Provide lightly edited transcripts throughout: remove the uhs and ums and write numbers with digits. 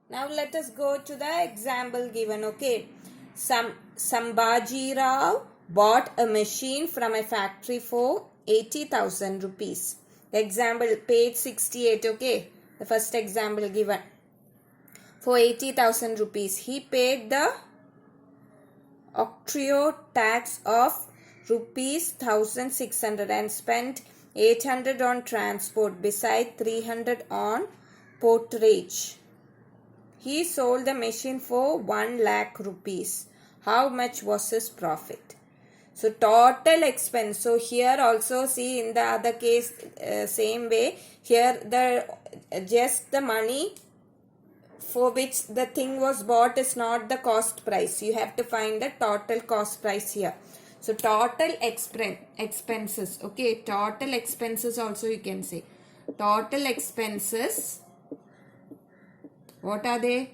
Now let us go to the example given. Okay. Sambhaji Rao bought a machine from a factory for 80,000 rupees. The example, page 68. Okay. The first example given. For 80,000 rupees. He paid the octroi tax of rupees 1,600 and spent 800 on transport beside 300 on porterage. He sold the machine for 1 lakh rupees. How much was his profit? So total expense. So here also see in the other case same way. Here just the money for which the thing was bought is not the cost price. You have to find the total cost price here. So total expenses. Okay, total expenses also you can say. Total expenses. What are they?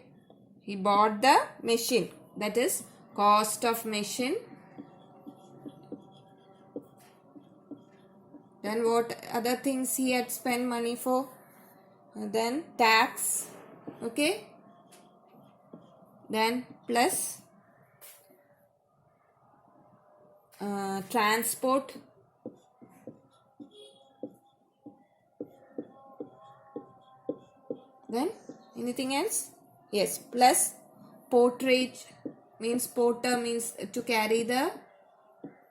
He bought the machine. That is cost of machine. Then what other things he had spent money for? Then tax. Okay. Then plus transport. Then anything else? Yes, plus porterage means porter means to carry the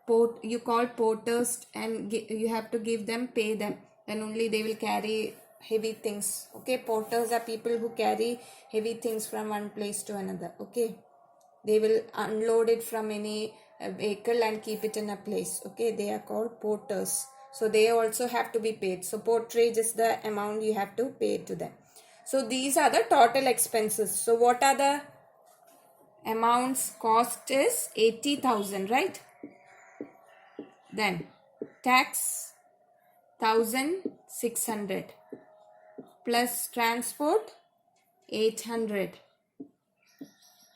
port. You call porters and you have to give them, pay them. Then only they will carry heavy things. Okay, porters are people who carry heavy things from one place to another. Okay, they will unload it from any vehicle and keep it in a place. Okay, they are called porters. So they also have to be paid. So porterage is the amount you have to pay to them. So these are the total expenses. So what are the amounts? Cost is 80,000, right? Then tax 1,600 plus transport 800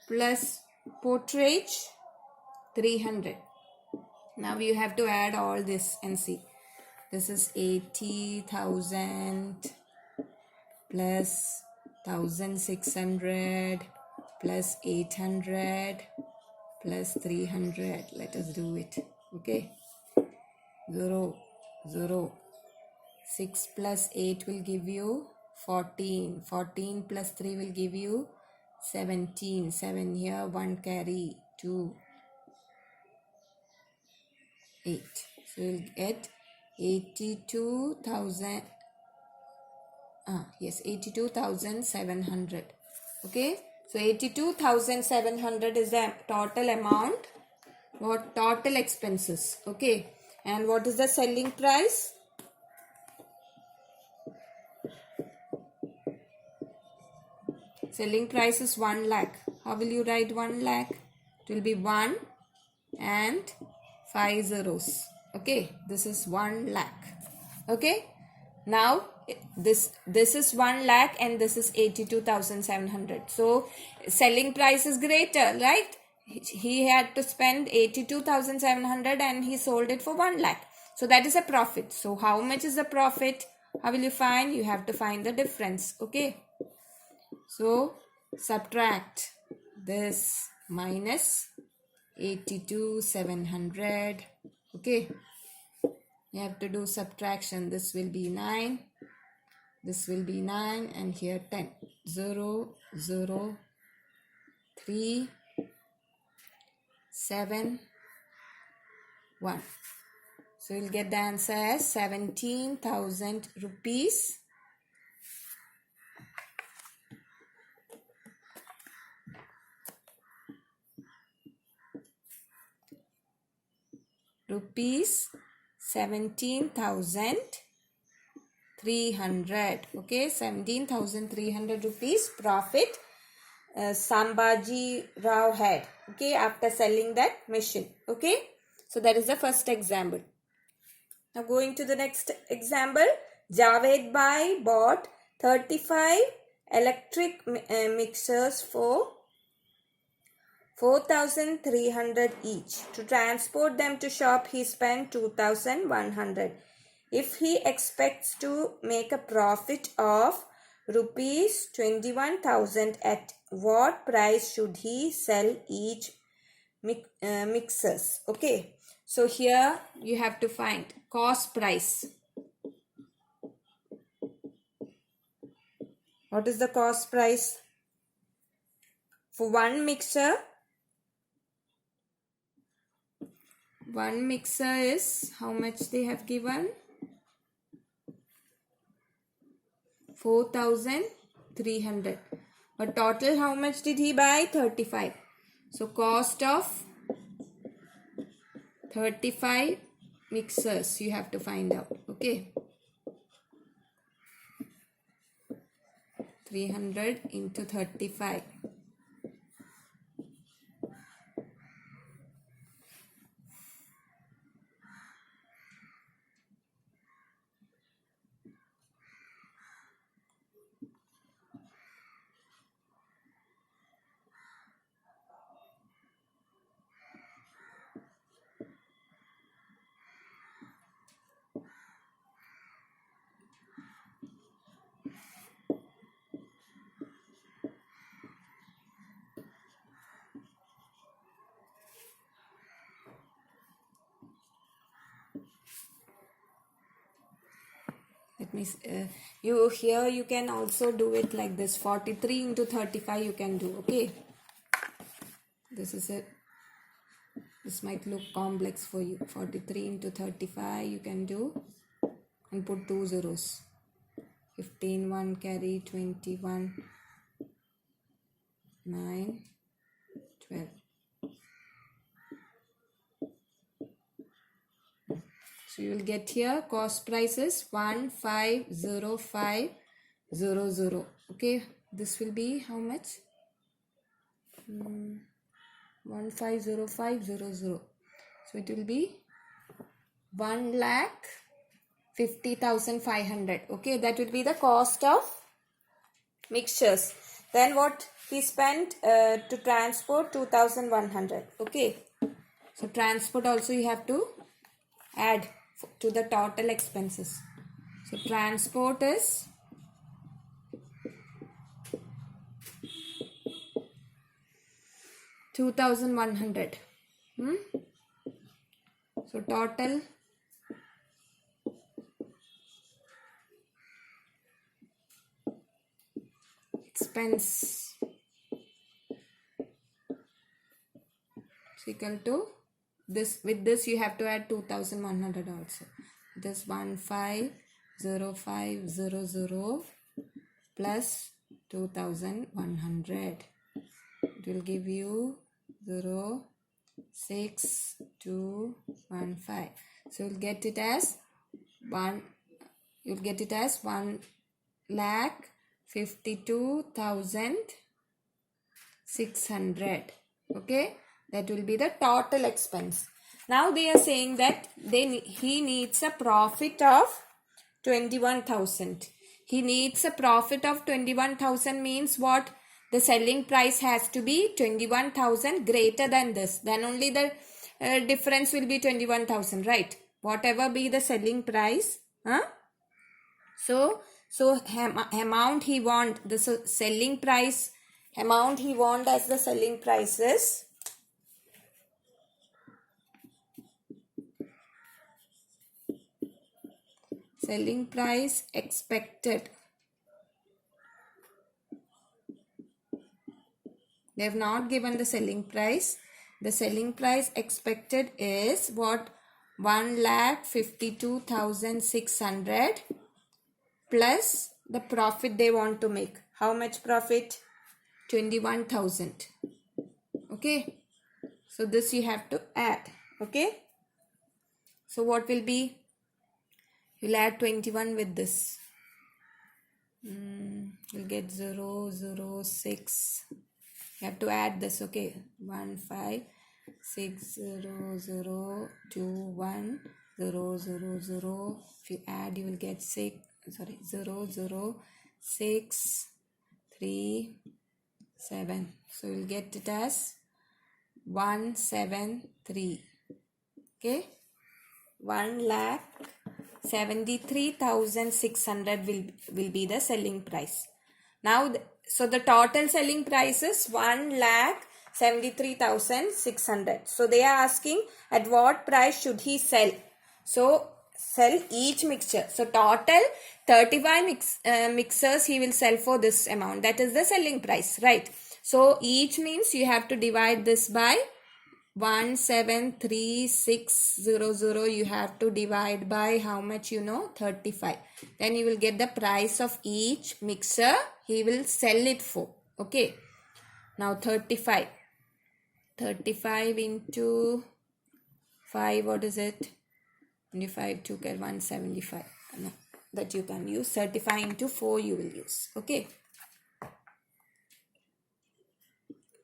plus porterage 300. Now you have to add all this and see. This is 80,000 plus 1,600 plus 800 plus 300. Let us do it. Okay. 0, 0. 6 plus 8 will give you 14. 14 plus 3 will give you 17. 7 here, 1 carry, 2, 8. So you'll get 82,000. Yes, 82,700. Okay. So 82,700 is the total amount. What total expenses. Okay. And what is the selling price? Selling price is 1 lakh. How will you write 1 lakh? It will be 1 and 5 zeros. Okay. This is 1 lakh. Okay. Now this is 1 lakh and this is 82,700. So selling price is greater, right? He had to spend 82,700 and he sold it for 1 lakh. So that is a profit. So how much is the profit? How will you find? You have to find the difference. Okay. So subtract this minus 82,700. Okay. You have to do subtraction. This will be 9. This will be 9 and here 10. 0, 0, 3, 7, 1. So you'll get the answer as 17,000 rupees. Rupees 17,300. Okay, 17,300 rupees profit Sambhaji Rao had. Okay, after selling that machine. Okay, so that is the first example. Now going to the next example. Javed Bhai bought 35 electric mixers for 4,300 each. To transport them to shop, he spent 2,100. If he expects to make a profit of rupees 21,000. At what price should he sell each mixers? Okay, so here you have to find cost price. What is the cost price? For one mixer is how much they have given? 4,300. But total how much did he buy? 35. So cost of 35 mixers you have to find out. Okay. 300 into 35. Let me you can also do it like this. 43 into 35 you can do. Okay, this is it. This might look complex for you. 43 into 35 you can do, and put 2 zeros. 15, 1 carry, 21, 9, 12. So you will get here cost price is 150500. Okay, this will be how much? 150500. So it will be 1,50,500. Okay, that will be the cost of mixtures. Then what he spent to transport? 2,100. Okay, so transport also you have to add to the total expenses. So transport is 2,100. So total expense is equal to this. With this you have to add 2,100 also. This 150500 plus 2,100. It will give you 06215. So you'll get it as 1,52,600. Okay, that will be the total expense. Now they are saying that he needs a profit of 21,000. He needs a profit of 21,000 means what? The selling price has to be 21,000 greater than this. Then only the difference will be 21,000, right? Whatever be the selling price. So amount he want, the selling price, amount he want as the selling price is selling price expected. They have not given the selling price. The selling price expected is what? 1,52,600 plus the profit they want to make. How much profit? 21,000. Okay. So this you have to add. Okay. So what will be? You'll add 21 with this. You'll get 006. You have to add this. Okay. 1560021000. If you add, you will get 00637. So you'll get it as 173. Okay. 1,73,600 will be the selling price. Now, so the total selling price is 1,73,600. So they are asking at what price should he sell. So sell each mixture. So total 35 mixers he will sell for this amount. That is the selling price, right? So each means you have to divide this by 1,73600. You have to divide by how much, 35. Then you will get the price of each mixer he will sell it for. Okay. Now 35 into 5, what is it? 25 to get 175. No, that you can use. 35 into 4 you will use. Okay.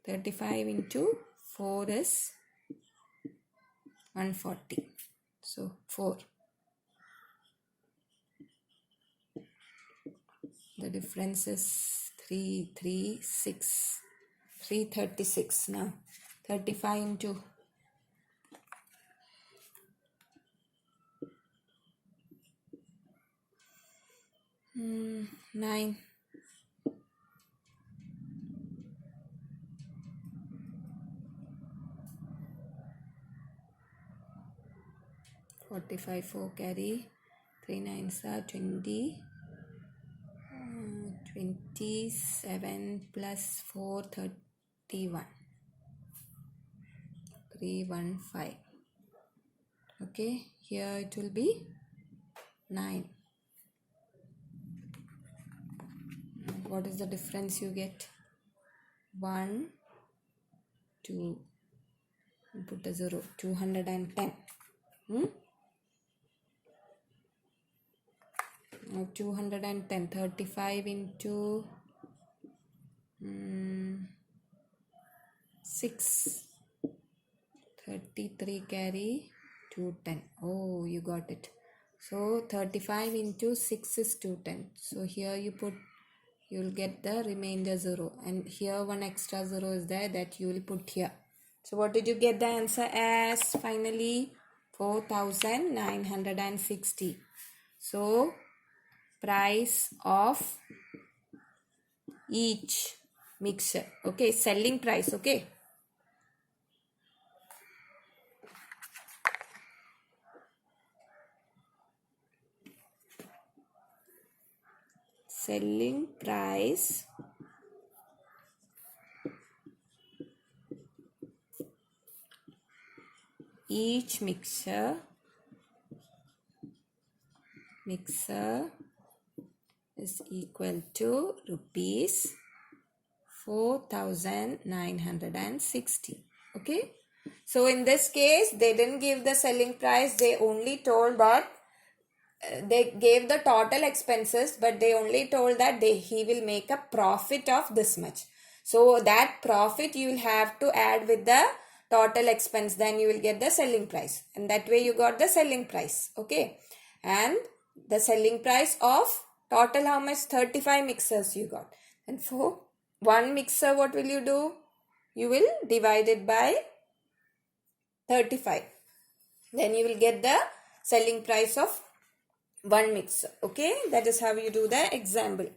35 into 4 is 140. So 4. The difference is 336 now. 35 into 9. 45, 4 carry. 3 9s are 20. 27 plus 4, 31. 315. Okay, here it will be 9. What is the difference you get? 1, 2. Put a 0. 210. Now 210. 35 into 6. 33 carry 210. Oh, you got it. So 35 into 6 is 210. So here you will get the remainder 0. And here one extra 0 is there that you will put here. So what did you get the answer as? Finally 4,960. So price of each mixture. Okay, selling price. Okay. Selling price each mixer is equal to rupees 4,960. Okay. So in this case, they didn't give the selling price. They only told that they gave the total expenses, but they only told that he will make a profit of this much. So that profit you will have to add with the total expense. Then you will get the selling price. And that way you got the selling price. Okay. And the selling price of total how much? 35 mixers you got. And for one mixer, what will you do? You will divide it by 35. Then you will get the selling price of one mixer. Okay, that is how you do the example.